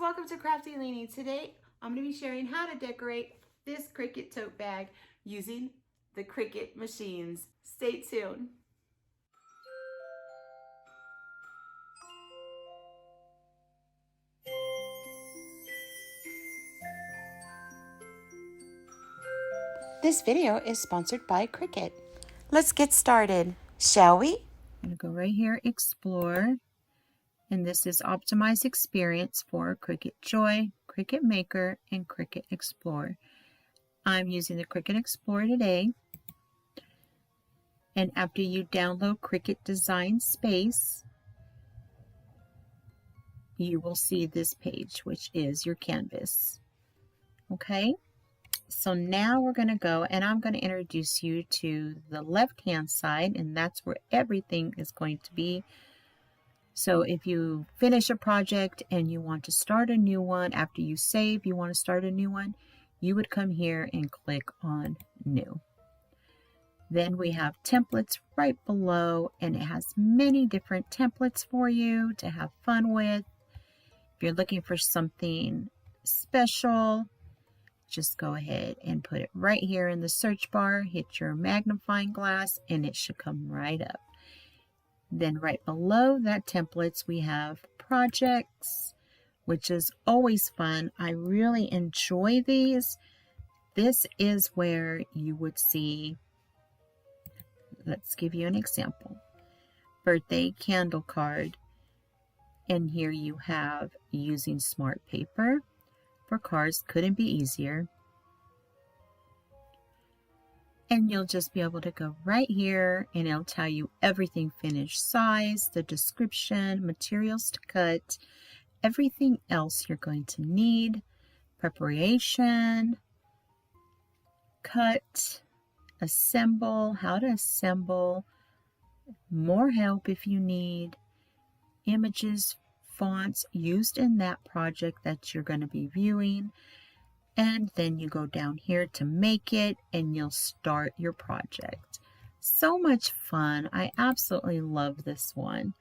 welcome to Krafty Leeny. Today I'm going to be sharing how to decorate this Cricut tote bag using the Cricut machines. Stay tuned. This video is sponsored by Cricut. Let's get started, shall we? I'm going to go right here, Explore. And this is Optimized Experience for Cricut Joy, Cricut Maker, and Cricut Explorer. I'm using the Cricut Explorer today. And after you download Cricut Design Space, you will see this page, which is your canvas. Okay? So now we're going to go, and I'm going to introduce you to the left-hand side, and that's where everything is going to be. So if you finish a project and you want to start a new one, after you save, you want to start a new one, you would come here and click on New. Then we have templates right below, and it has many different templates for you to have fun with. If you're looking for something special, just go ahead and put it right here in the search bar, hit your magnifying glass, and it should come right up. Then right below that templates, we have projects, which is always fun. I really enjoy these. This is where you would see, let's give you an example. Birthday candle card. And here you have using smart paper for cards. Couldn't be easier. And you'll just be able to go right here and it'll tell you everything finished size, the description, materials to cut, everything else you're going to need, preparation, cut, assemble, how to assemble, more help if you need, images, fonts used in that project that you're going to be viewing. And then you go down here to make it and you'll start your project. So much fun. I absolutely love this one,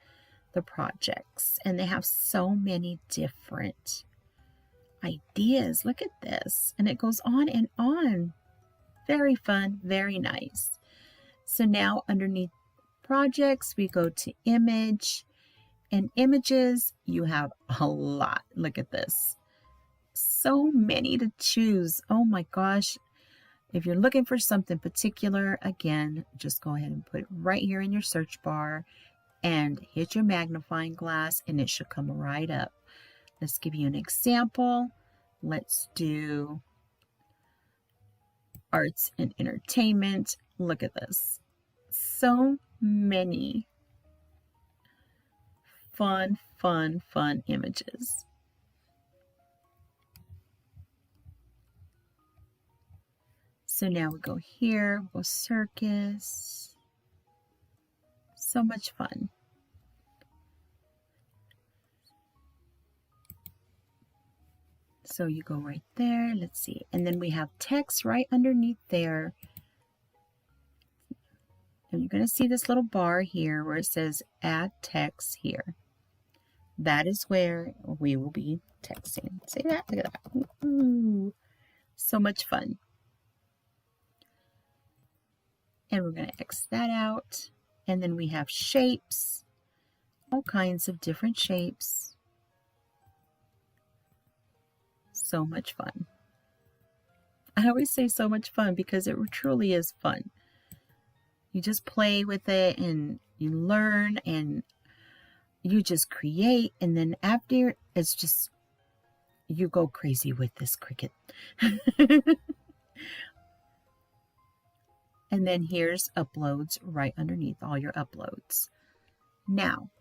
the projects. And they have so many different ideas. Look at this. And it goes on and on. Very fun, very nice. So now underneath projects, we go to image. And images, you have a lot. Look at this. So many to choose. Oh my gosh. If you're looking for something particular, again, just go ahead and put it right here in your search bar and hit your magnifying glass and it should come right up. Let's give you an example. Let's do arts and entertainment. Look at this. So many fun images. So now we go here, we'll go circus. So much fun. So you go right there, let's see. And then we have text right underneath there. And you're going to see this little bar here where it says add text here. That is where we will be texting. See that? Look at that. Ooh, so much fun. And we're going to X that out. And then we have shapes. All kinds of different shapes. So much fun. I always say so much fun because it truly is fun. You just play with it and you learn and you just create. And then after, it's just, you go crazy with this Cricut. And then here's uploads right underneath all your uploads. Now,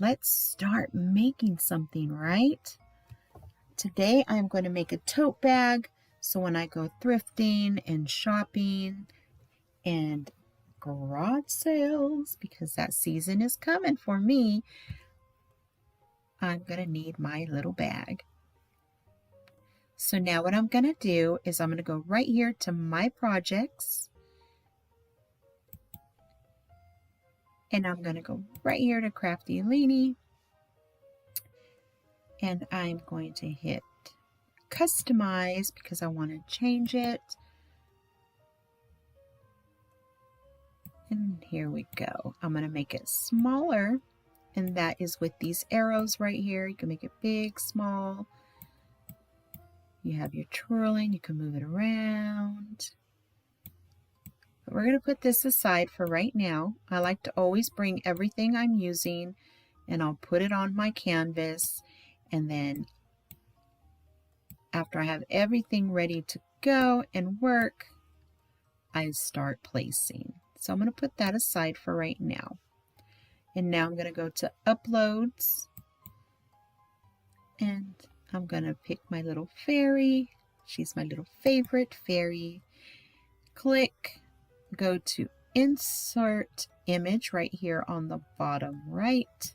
let's start making something, right? Today, I'm going to make a tote bag. So when I go thrifting and shopping and garage sales, because that season is coming for me, I'm going to need my little bag. So now what I'm going to do is I'm going to go right here to my projects. And I'm going to go right here to Krafty Leeny. And I'm going to hit customize because I want to change it. And here we go. I'm going to make it smaller, and that is with these arrows right here. You can make it big, small. You have your twirling, you can move it around. But we're going to put this aside for right now. I like to always bring everything I'm using, and I'll put it on my canvas, and then after I have everything ready to go and work, I start placing. So I'm going to put that aside for right now. And now I'm going to go to uploads, and I'm going to pick my little fairy. She's my little favorite fairy. Click, go to insert image right here on the bottom right.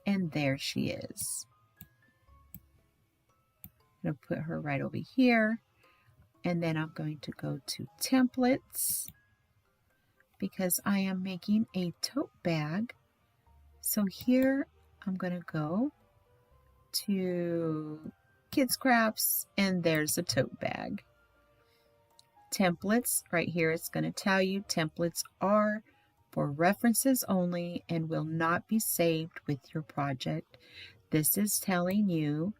And there she is. I'm going to put her right over here. And then I'm going to go to templates because I am making a tote bag. So here I'm going to go to Kids Crafts, and there's a tote bag. Templates, right here it's going to tell you templates are for references only and will not be saved with your project. This is telling you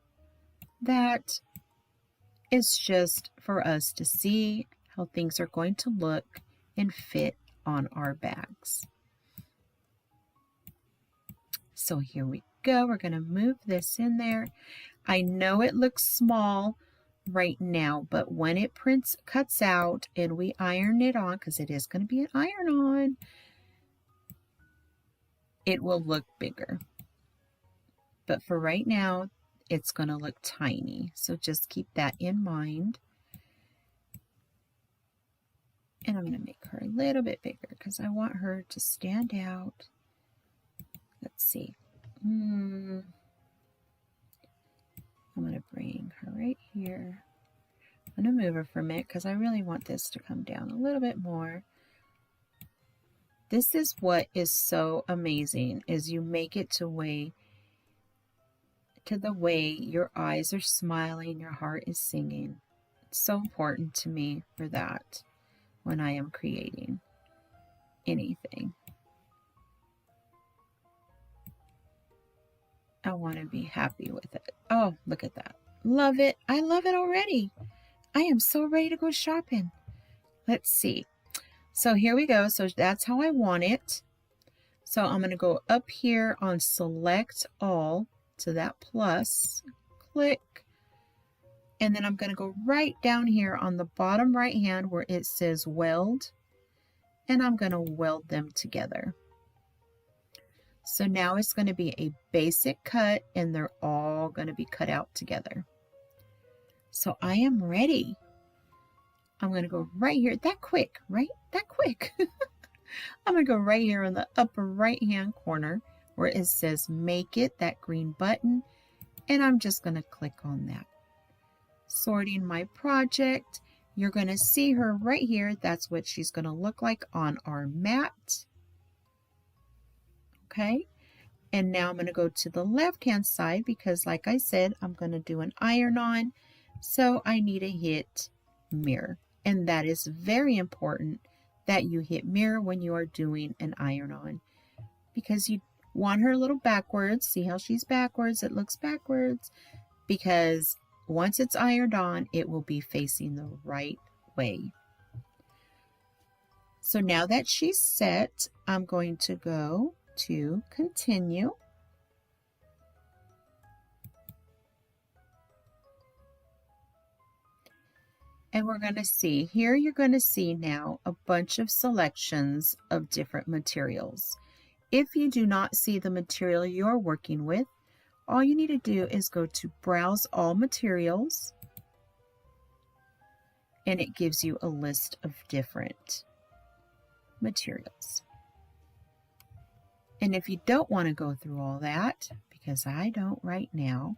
that it's just for us to see how things are going to look and fit on our bags. So here we go. We're going to move this in there. I know it looks small right now, but when it cuts out and we iron it on, because it is going to be an iron-on, it will look bigger. But for right now, it's going to look tiny. So just keep that in mind. And I'm going to make her a little bit bigger because I want her to stand out. Let's see. I'm going to bring her right here. I'm going to move her for a minute because I really want this to come down a little bit more. This is what is so amazing, is you make it to the way your eyes are smiling, your heart is singing. It's so important to me for that when I am creating anything. I want to be happy with it. Oh, look at that. Love it. I love it already. I am so ready to go shopping. Let's see. So here we go. So that's how I want it. So I'm going to go up here on select all to that plus. Click. And then I'm going to go right down here on the bottom right hand where it says weld. And I'm going to weld them together. So now it's going to be a basic cut, and they're all going to be cut out together. So I am ready. I'm going to go right here, that quick, right? That quick. I'm going to go right here in the upper right hand corner where it says make it, that green button, and I'm just going to click on that. Sorting my project. You're going to see her right here. That's what she's going to look like on our mat. Okay, and now I'm going to go to the left hand side because like I said, I'm going to do an iron on, so I need to hit mirror, and that is very important that you hit mirror when you are doing an iron on because you want her a little backwards. See how she's backwards? It looks backwards because once it's ironed on, it will be facing the right way. So now that she's set, I'm going to go to continue. And we're going to see here, you're going to see now a bunch of selections of different materials. If you do not see the material you're working with, all you need to do is go to browse all materials, and it gives you a list of different materials. And if you don't want to go through all that, because I don't right now,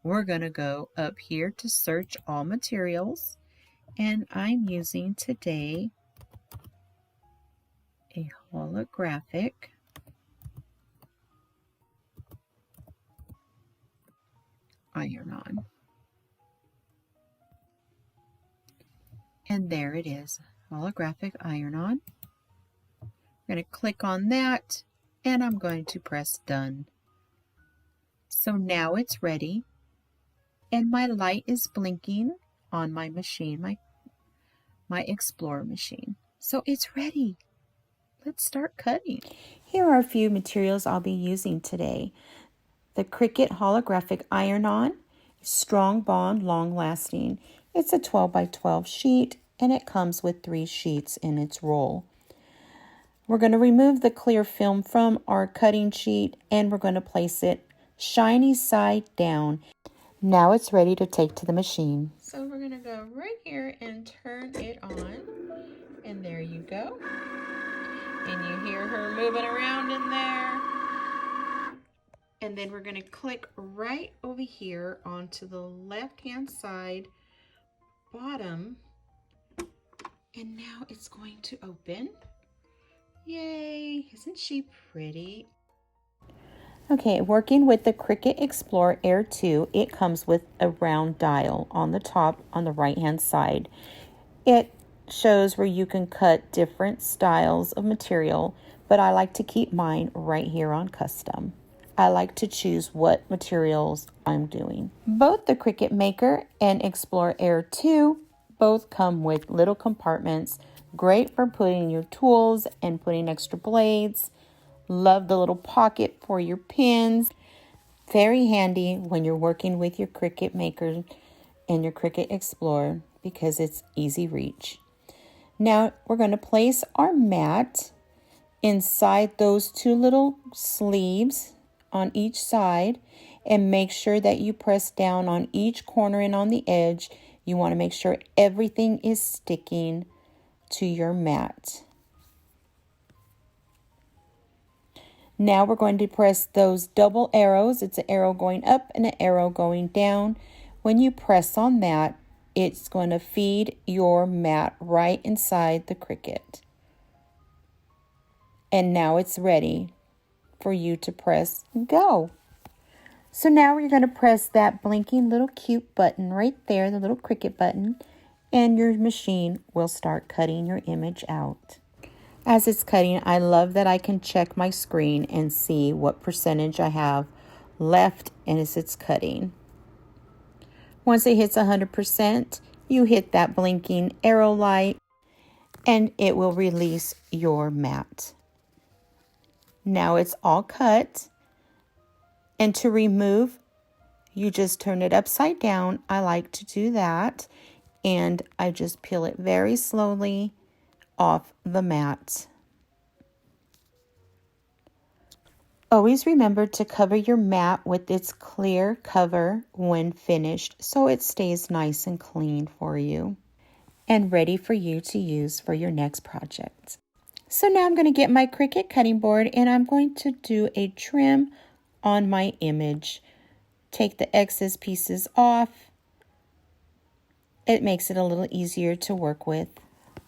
we're going to go up here to search all materials. And I'm using today a holographic iron on. And there it is, holographic iron on. I'm going to click on that and I'm going to press done. So now it's ready and my light is blinking on my machine, my Explorer machine. So it's ready. Let's start cutting. Here are a few materials I'll be using today. The Cricut holographic iron-on, strong bond, long lasting. It's a 12 by 12 sheet and it comes with 3 sheets in its roll. We're going to remove the clear film from our cutting sheet and we're going to place it shiny side down. Now it's ready to take to the machine. So we're going to go right here and turn it on. And there you go. And you hear her moving around in there. And then we're going to click right over here onto the left-hand side bottom. And now it's going to open. Yay! Isn't she pretty? Okay, working with the Cricut Explorer Air 2, it comes with a round dial on the top on the right-hand side. It shows where you can cut different styles of material, but I like to keep mine right here on custom. I like to choose what materials I'm doing. Both the Cricut Maker and Explorer Air 2 both come with little compartments, great for putting your tools and putting extra blades. Love the little pocket for your pins. Very handy when you're working with your Cricut Maker and your Cricut Explorer because it's easy reach. Now we're going to place our mat inside those 2 little sleeves on each side and make sure that you press down on each corner and on the edge. You want to make sure everything is sticking to your mat. Now we're going to press those double arrows. It's an arrow going up and an arrow going down. When you press on that, it's going to feed your mat right inside the Cricut. And now it's ready for you to press go. So now we're going to press that blinking little cute button right there, the little Cricut button, and your machine will start cutting your image out. As it's cutting, I love that I can check my screen and see what percentage I have left as it's cutting. Once it hits 100%, you hit that blinking arrow light and it will release your mat. Now it's all cut. And to remove, you just turn it upside down. I like to do that. And I just peel it very slowly off the mat. Always remember to cover your mat with its clear cover when finished so it stays nice and clean for you and ready for you to use for your next project. So now I'm going to get my Cricut cutting board and I'm going to do a trim on my image. Take the excess pieces off. It makes it a little easier to work with.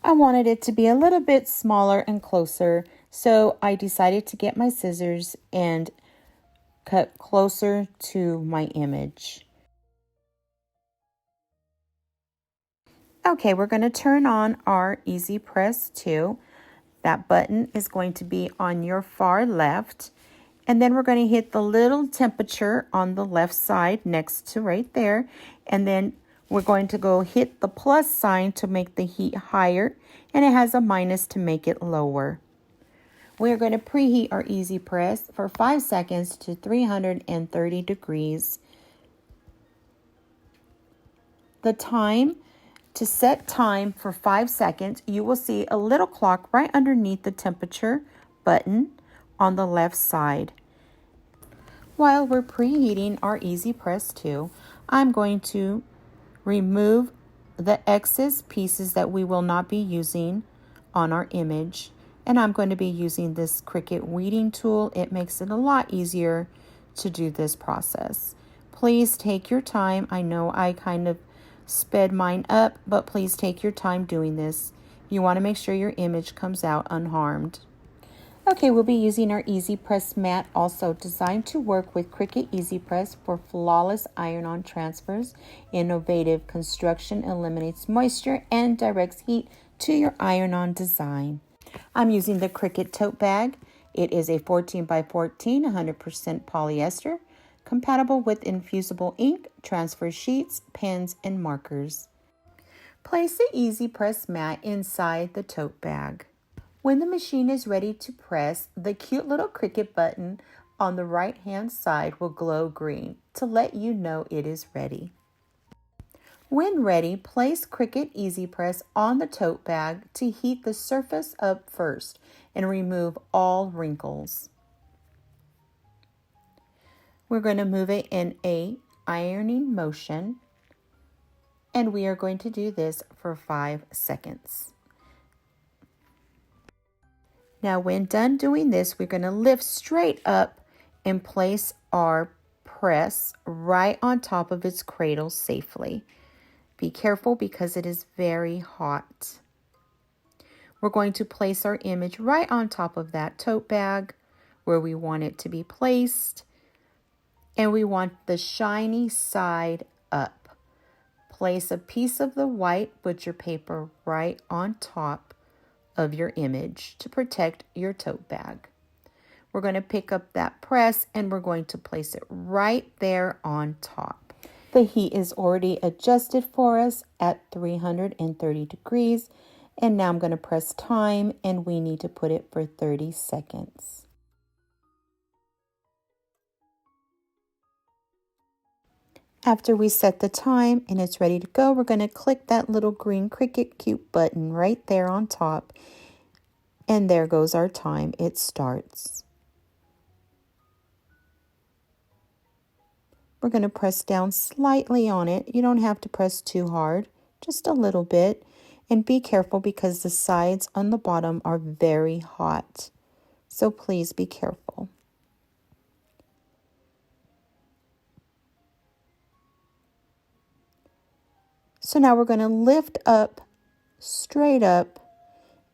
I wanted it to be a little bit smaller and closer, so I decided to get my scissors and cut closer to my image. Okay, we're going to turn on our Easy Press 2. That button is going to be on your far left. And then we're going to hit the little temperature on the left side next to right there. And then we're going to go hit the plus sign to make the heat higher. And it has a minus to make it lower. We're going to preheat our Easy Press for 5 seconds to 330 degrees. The time, to set time for 5 seconds, you will see a little clock right underneath the temperature button on the left side. While we're preheating our Easy Press 2, I'm going to remove the excess pieces that we will not be using on our image. And I'm going to be using this Cricut weeding tool. It makes it a lot easier to do this process. Please take your time. I know I kind of sped mine up, but please take your time doing this. You want to make sure your image comes out unharmed. Okay, we'll be using our Easy Press mat, also designed to work with Cricut Easy Press for flawless iron-on transfers. Innovative construction eliminates moisture and directs heat to your iron-on design. I'm using the Cricut Tote Bag. It is a 14 by 14, 100% polyester, compatible with infusible ink, transfer sheets, pens, and markers. Place the Easy Press mat inside the tote bag. When the machine is ready to press, the cute little Cricut button on the right-hand side will glow green to let you know it is ready. When ready, place Cricut Easy Press on the tote bag to heat the surface up first and remove all wrinkles. We're going to move it in a ironing motion, and we are going to do this for 5 seconds. Now, when done doing this, we're going to lift straight up and place our press right on top of its cradle safely. Be careful because it is very hot. We're going to place our image right on top of that tote bag where we want it to be placed. And we want the shiny side up. Place a piece of the white butcher paper right on top of your image to protect your tote bag. We're going to pick up that press and we're going to place it right there on top. The heat is already adjusted for us at 330 degrees. And now I'm going to press time, and we need to put it for 30 seconds. After we set the time and it's ready to go, we're going to click that little green Cricut Cute button right there on top. And there goes our time. It starts. We're going to press down slightly on it. You don't have to press too hard, just a little bit. And be careful because the sides on the bottom are very hot. So please be careful. So now we're going to lift up, straight up,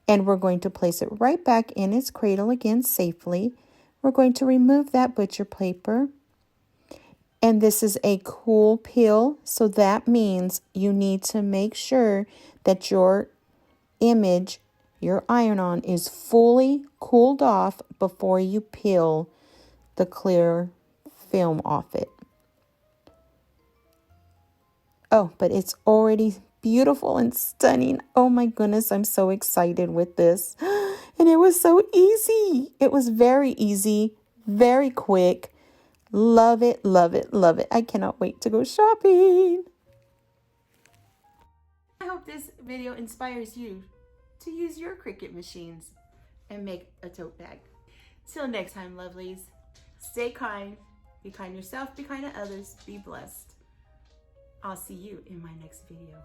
and we're going to place it right back in its cradle again safely. We're going to remove that butcher paper. And this is a cool peel, so that means you need to make sure that your image, your iron-on, is fully cooled off before you peel the clear film off it. Oh, but it's already beautiful and stunning. Oh my goodness, I'm so excited with this. And it was so easy. It was very easy, very quick. Love it, love it, love it. I cannot wait to go shopping. I hope this video inspires you to use your Cricut machines and make a tote bag. Till next time, lovelies, stay kind, be kind to yourself, be kind to others, be blessed. I'll see you in my next video.